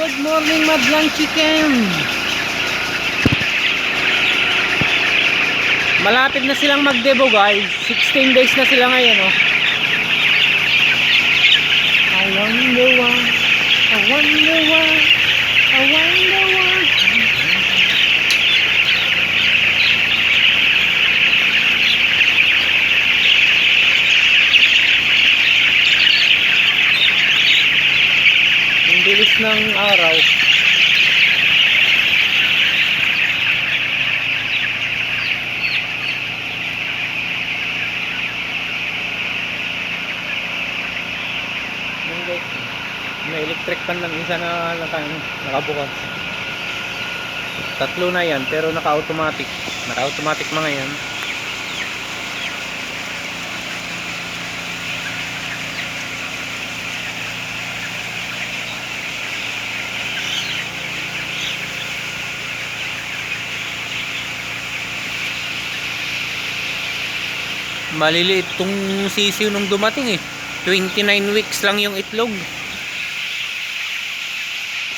Good morning, Madlang Chicken. Malapit na silang magdebo, guys. 16 days na sila ngayon, oh. I wonder why, I wonder why, I wonder why. Ang bilis ng araw. May electric pan lang isa na nakabukas. Tatlo na yan pero naka-automatic. Naka-automatic mga yan. Maliliit tong sisiw nung dumating eh. 29 weeks lang yung itlog.